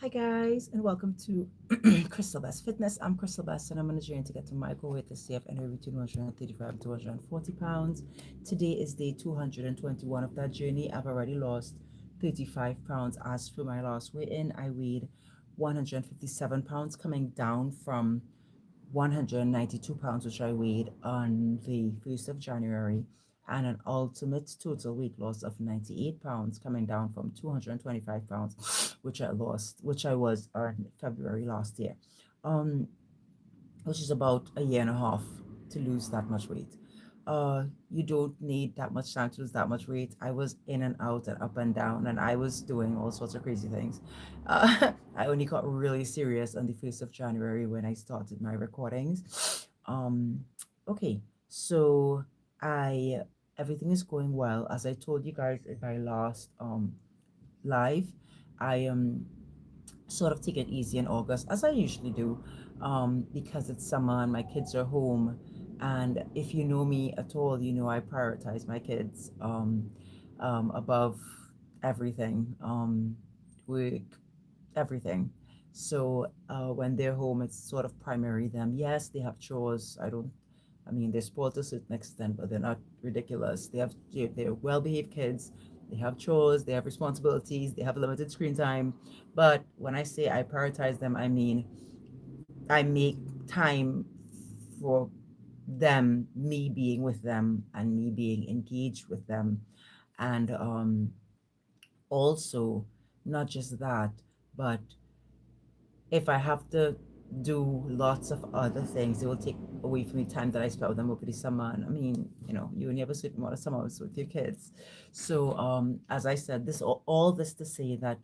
Hi guys, and welcome to Crystal Best Fitness. I'm Crystal Best, and I'm on a journey to get to my goal weight this year of anywhere between 135 and 240 pounds. Today is day 221 of that journey. I've already lost 35 pounds. As for my last weigh-in, I weighed 157 pounds, coming down from 192 pounds, which I weighed on the 1st of January, and an ultimate total weight loss of 98 pounds, coming down from 225 pounds, which I was on February last year, um, which is about a year and a half to lose that much weight. You don't need that much time to lose that much weight. I was in and out and up and down, and I was doing all sorts of crazy things. I only got really serious on the 1st of January when I started my recordings. Okay, so I everything is going well. As I told you guys in my last live, I am sort of take it easy in August, as I usually do, because it's summer and my kids are home. And if you know me at all, you know I prioritize my kids above everything, work, everything. So when they're home, it's sort of primary them. Yes, they have chores. I mean, they're spoiled to a certain extent, but they're not ridiculous. They're well-behaved kids. They have chores, they have responsibilities, they have limited screen time. But when I say I prioritize them, I mean I make time for them, me being with them and me being engaged with them. And also, not just that, but if I have to do lots of other things, it will take away from the time that I spent with them over the summer. And I mean, you only have a certain amount of summers with your kids. So, as I said, all this to say that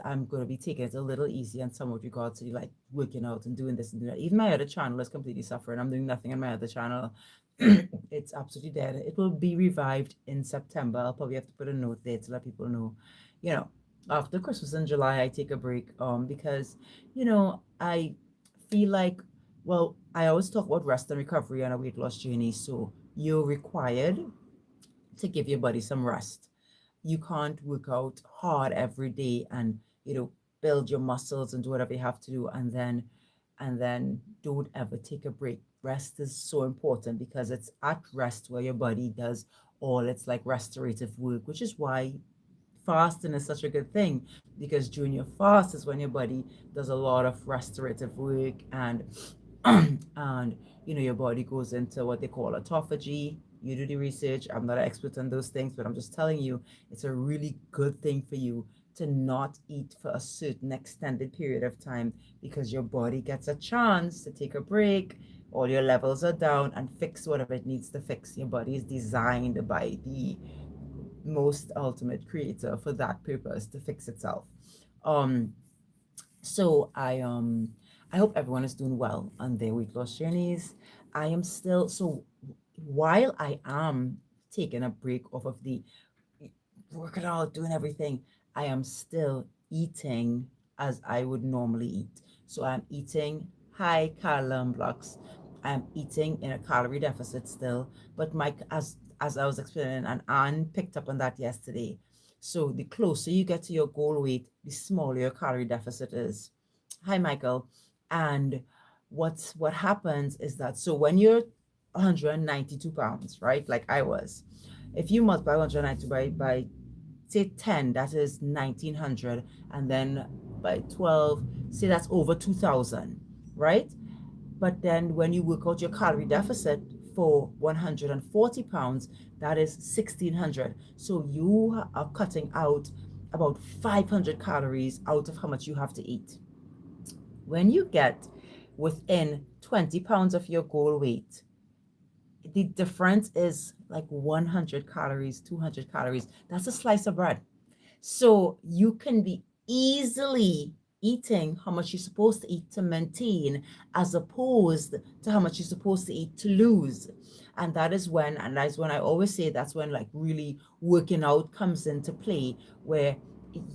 I'm going to be taking it a little easy on some with regards to like working out and doing this and doing that. Even my other channel is completely suffering. I'm doing nothing on my other channel. It's absolutely dead. It will be revived in September. I'll probably have to put a note there to let people know, you know, after Christmas in July, I take a break because I feel like, well, I always talk about rest and recovery on a weight loss journey. So you're required to give your body some rest. You can't work out hard every day and, build your muscles and do whatever you have to do and then don't ever take a break. Rest is so important because it's at rest where your body does all its like restorative work, which is why fasting is such a good thing because during your fast is when your body does a lot of restorative work and your body goes into what they call autophagy. You do the research. I'm not an expert on those things, but I'm just telling you it's a really good thing for you to not eat for a certain extended period of time because your body gets a chance to take a break. All your levels are down and fix whatever it needs to fix. Your body is designed by the most ultimate creator for that purpose to fix itself. Um, so I hope everyone is doing well on their weight loss journeys. I am still so while I am taking a break off of the working out, doing everything, I am still eating as I would normally eat. So I'm eating high calorie blocks. I'm eating in a calorie deficit still, but my as I was explaining, and Anne picked up on that yesterday. So the closer you get to your goal weight, the smaller your calorie deficit is. Hi, Michael. And what happens is that so when you're 192 pounds, right, like I was, if you multiply 192 by say 10, that is 1900, and then by 12, say that's over 2000, right? But then when you work out your calorie deficit for 140 pounds, that is 1600. So you are cutting out about 500 calories out of how much you have to eat. When you get within 20 pounds of your goal weight, the difference is like 100 calories, 200 calories. That's a slice of bread. So you can be easily eating how much you're supposed to eat to maintain as opposed to how much you're supposed to eat to lose. And that's when I always say that's when like really working out comes into play, where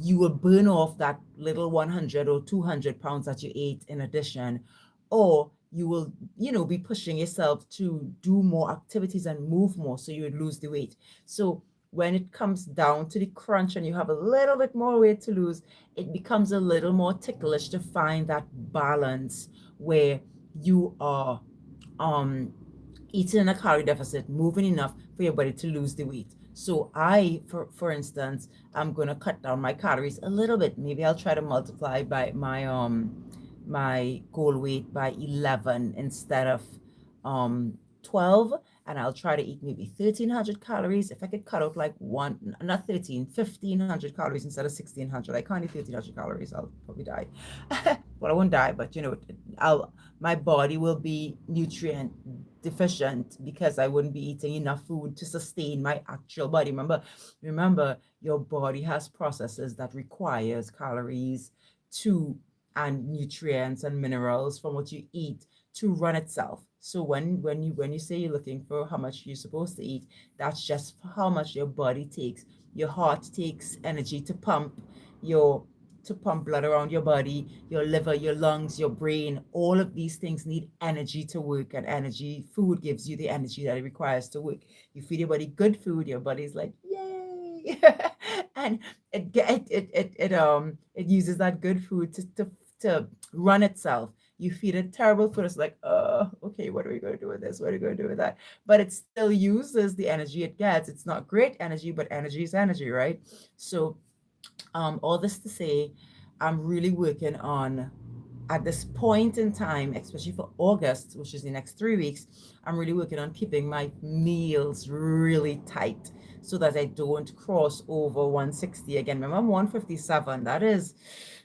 you will burn off that little 100 or 200 pounds that you ate in addition, or you will, be pushing yourself to do more activities and move more so you would lose the weight. So when it comes down to the crunch and you have a little bit more weight to lose, it becomes a little more ticklish to find that balance where you are um eating in a calorie deficit, moving enough for your body to lose the weight. So for instance, I'm gonna cut down my calories a little bit. Maybe I'll try to multiply by my goal weight by 11 instead of 12, and I'll try to eat maybe 1300 calories. If I could cut out like one, not 13, 1500 calories instead of 1600. I can't eat 1300 calories. I'll probably die. Well, I won't die, but I'll my body will be nutrient deficient because I wouldn't be eating enough food to sustain my actual body. Remember, your body has processes that requires calories to and nutrients and minerals from what you eat to run itself. So when you say you're looking for how much you're supposed to eat, that's just how much your body takes. Your heart takes energy your to pump blood around your body, your liver, your lungs, your brain. All of these things need energy to work, and energy, food gives you the energy that it requires to work. You feed your body good food, your body's like, yay. And it uses that good food to run itself. You feed it terrible food, it's like, okay, what are we going to do with this? What are we going to do with that? But it still uses the energy it gets. It's not great energy, but energy is energy, right? So all this to say, I'm really working on at this point in time, especially for August, which is the next 3 weeks, I'm really working on keeping my meals really tight so that I don't cross over 160 again. Remember, I'm 157.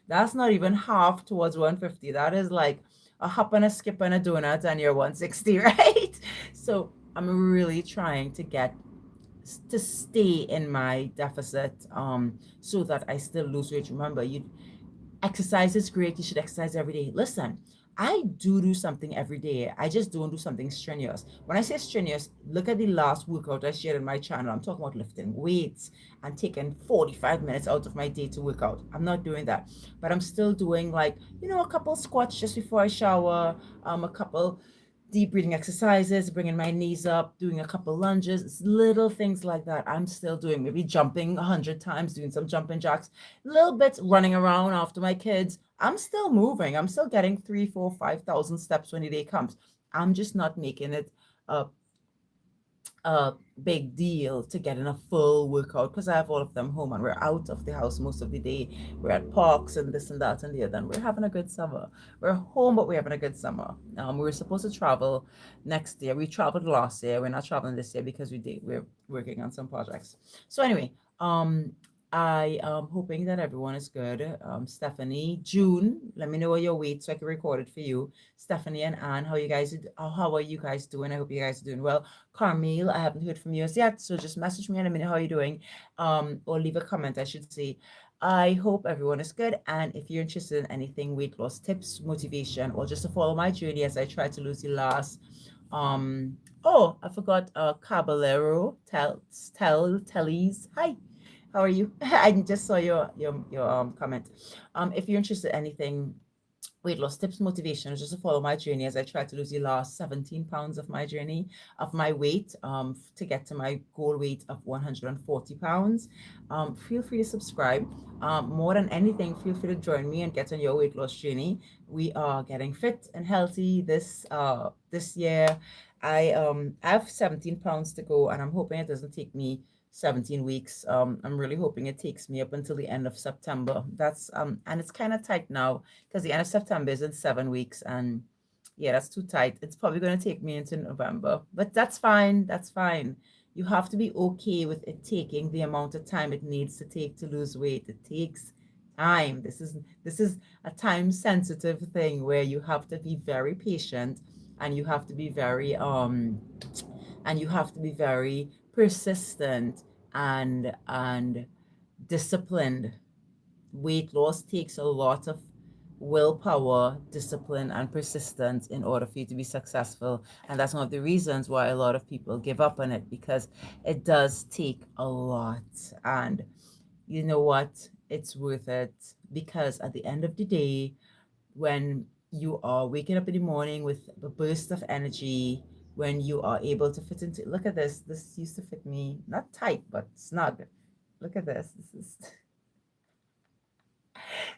That's not even half towards 150. That is like a hop and a skip and a donut, and you're 160, right? So I'm really trying to stay in my deficit so that I still lose weight. Remember, you exercise is great. You should exercise every day. Listen, I do something every day. I just don't do something strenuous. When I say strenuous, look at the last workout I shared on my channel. I'm talking about lifting weights and taking 45 minutes out of my day to work out. I'm not doing that, but I'm still doing, like, a couple squats just before I shower, a couple deep breathing exercises, bringing my knees up, doing a couple lunges. It's little things like that I'm still doing. Maybe jumping 100 times, doing some jumping jacks, a little bit running around after my kids. I'm still moving. I'm still getting 3, 4, 5,000 steps when the day comes. I'm just not making it a a big deal to get in a full workout because I have all of them home and we're out of the house most of the day. We're at parks and this and that and the other, and we're having a good summer. We're home, but we're having a good summer. We were supposed to travel next year. We traveled last year. We're not traveling this year because we're working on some projects. So anyway, I am hoping that everyone is good. Stephanie, June, let me know what your weight so I can record it for you. Stephanie and Anne, how are you guys doing? I hope you guys are doing well. Carmel, I haven't heard from you as yet, so just message me in a minute how you're doing, or leave a comment, I should say. I hope everyone is good, and if you're interested in anything weight loss tips, motivation, or just to follow my journey as I try to lose the last oh, I forgot Caballero Tellies. Hi, how are you? I just saw your comment. If you're interested in anything weight loss tips, motivation, just to follow my journey as I try to lose the last 17 pounds of my journey, of my weight, to get to my goal weight of 140 pounds. Feel free to subscribe. More than anything, feel free to join me and get on your weight loss journey. We are getting fit and healthy this year. I have 17 pounds to go, and I'm hoping it doesn't take me 17 weeks. I'm really hoping it takes me up until the end of September. That's and it's kind of tight now because the end of September is in 7 weeks, and yeah, that's too tight. It's probably going to take me into November, but that's fine. That's fine. You have to be okay with it taking the amount of time it needs to take to lose weight. It takes time. This is a time sensitive thing where you have to be very patient, and you have to be very persistent and disciplined. Weight loss takes a lot of willpower, discipline, and persistence in order for you to be successful. And that's one of the reasons why a lot of people give up on it, because it does take a lot. And you know what? It's worth it, because at the end of the day, when you are waking up in the morning with a burst of energy, when you are able to fit into, look at this. This used to fit me not tight, but snug. Look at this. This is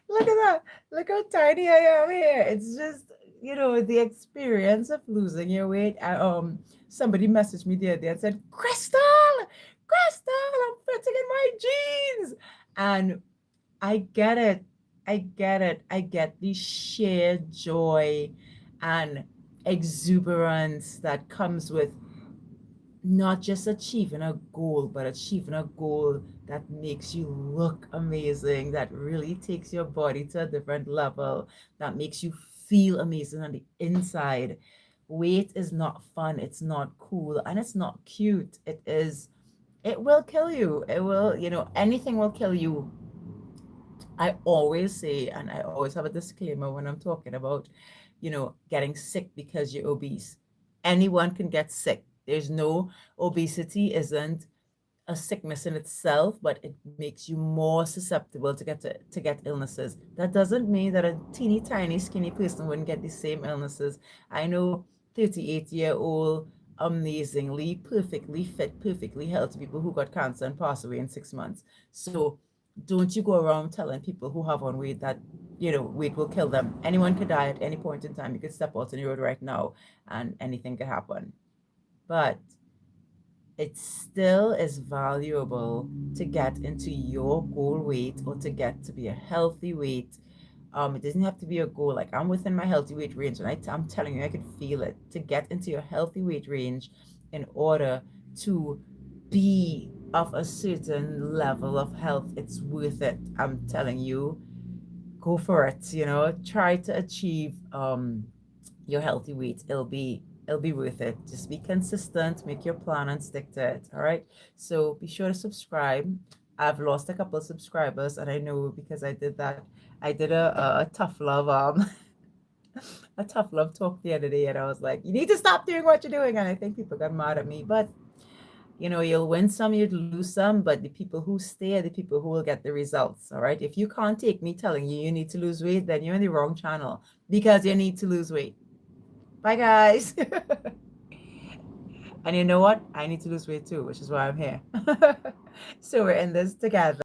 look at that. Look how tiny I am here. It's just, the experience of losing your weight. Somebody messaged me the other day and said, Crystal, I'm fitting in my jeans. And I get it. I get it. I get the sheer joy and exuberance that comes with not just achieving a goal, but achieving a goal that makes you look amazing, that really takes your body to a different level, that makes you feel amazing on the inside. Weight is not fun, it's not cool, and it's not cute. It will kill you. It will, anything will kill you. I always say, and I always have a disclaimer when I'm talking about, getting sick because you're obese. Anyone can get sick. There's no obesity isn't a sickness in itself, but it makes you more susceptible to get illnesses. That doesn't mean that a teeny tiny skinny person wouldn't get the same illnesses. I know 38-year-old, amazingly, perfectly fit, perfectly healthy people who got cancer and passed away in 6 months. So don't you go around telling people who have on weight that weight will kill them. Anyone could die at any point in time. You could step out on the road right now and anything could happen. But it still is valuable to get into your goal weight or to get to be a healthy weight. It doesn't have to be a goal. Like I'm within my healthy weight range, and I'm telling you, I could feel it. To get into your healthy weight range in order to be of a certain level of health, it's worth it. I'm telling you, go for it. Try to achieve your healthy weight. It'll be worth it. Just be consistent, make your plan and stick to it. All right. So be sure to subscribe. I've lost a couple of subscribers, and I know because I did that. I did a tough love a tough love talk the other day, and I was like, you need to stop doing what you're doing. And I think people got mad at me, but you'll win some, you'd lose some, but the people who stay are the people who will get the results. All right. If you can't take me telling you you need to lose weight, then you're in the wrong channel because you need to lose weight. Bye, guys. And you know what? I need to lose weight too, which is why I'm here. So we're in this together.